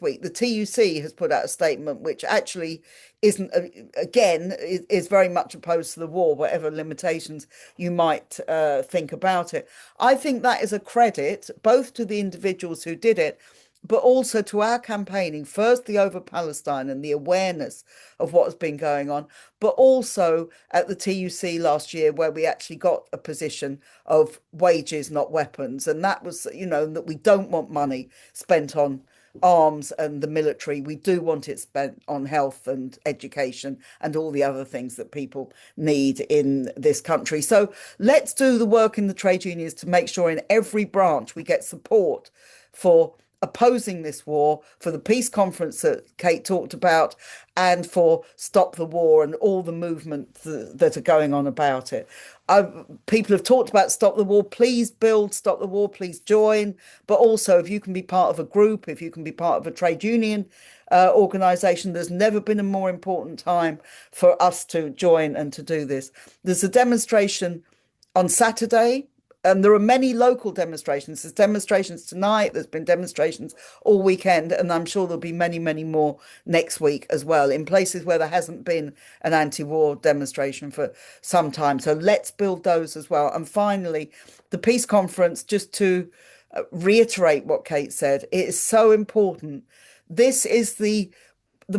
Speaker 6: week. The TUC has put out a statement which actually isn't, again, is very much opposed to the war, whatever limitations you might think about it. I think that is a credit both to the individuals who did it, but also to our campaigning, firstly over Palestine and the awareness of what has been going on, but also at the TUC last year, where we actually got a position of wages, not weapons. And that was, that we don't want money spent on arms and the military. We do want it spent on health and education and all the other things that people need in this country. So let's do the work in the trade unions to make sure in every branch we get support for opposing this war, for the peace conference that Kate talked about, and for Stop the War and all the movements that are going on about it. People have talked about Stop the War. Please build Stop the War. Please join. But also, if you can be part of a group, if you can be part of a trade union organisation, there's never been a more important time for us to join and to do this. There's a demonstration on Saturday. There are many local demonstrations. There's demonstrations tonight. There's been demonstrations all weekend. And I'm sure there'll be many, many more next week as well in places where there hasn't been an anti-war demonstration for some time. So let's build those as well. And finally, the peace conference, just to reiterate what Kate said, it is so important. This is the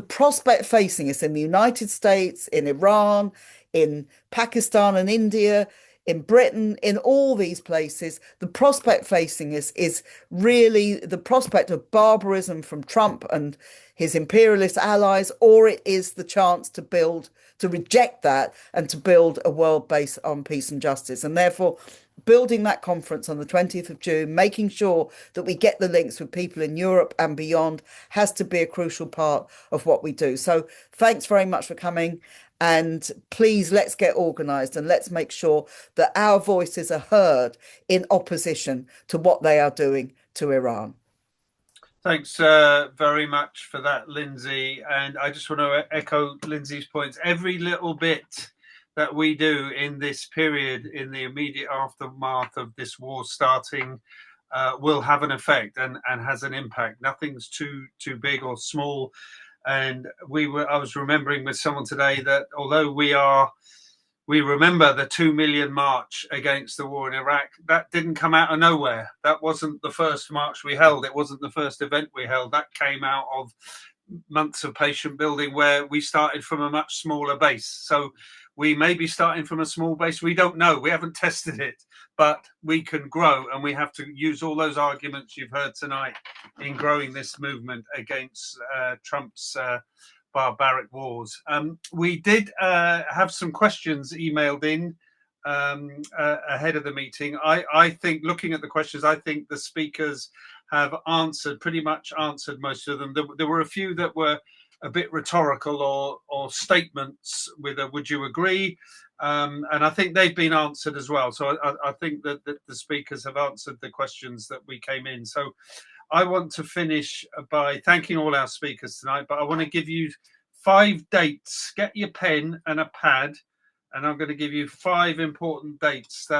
Speaker 6: prospect facing us in the United States, in Iran, in Pakistan and India, in Britain, in all these places. The prospect facing us is really the prospect of barbarism from Trump and his imperialist allies, or it is the chance to reject that and to build a world based on peace and justice. And therefore, building that conference on the 20th of June, making sure that we get the links with people in Europe and beyond, has to be a crucial part of what we do. So thanks very much for coming. And please, let's get organised and let's make sure that our voices are heard in opposition to what they are doing to Iran.
Speaker 1: Thanks very much for that, Lindsay. And I just want to echo Lindsay's points. Every little bit that we do in this period, in the immediate aftermath of this war starting, will have an effect and has an impact. Nothing's too big or small. And I was remembering with someone today that although we remember the 2 million march against the war in Iraq, that didn't come out of nowhere. That wasn't the first march we held. It wasn't the first event we held. That came out of months of patient building where we started from a much smaller base. So we may be starting from a small base. We don't know. We haven't tested it, but we can grow, and we have to use all those arguments you've heard tonight in growing this movement against Trump's barbaric wars. We did have some questions emailed in ahead of the meeting. I think, looking at the questions, I think the speakers have pretty much answered most of them. There were a few that were a bit rhetorical or statements with a "would you agree?" And I think they've been answered as well. So I think that the speakers have answered the questions that we came in. So I want to finish by thanking all our speakers tonight, but I want to give you 5 dates. Get your pen and a pad, and I'm going to give you 5 important dates that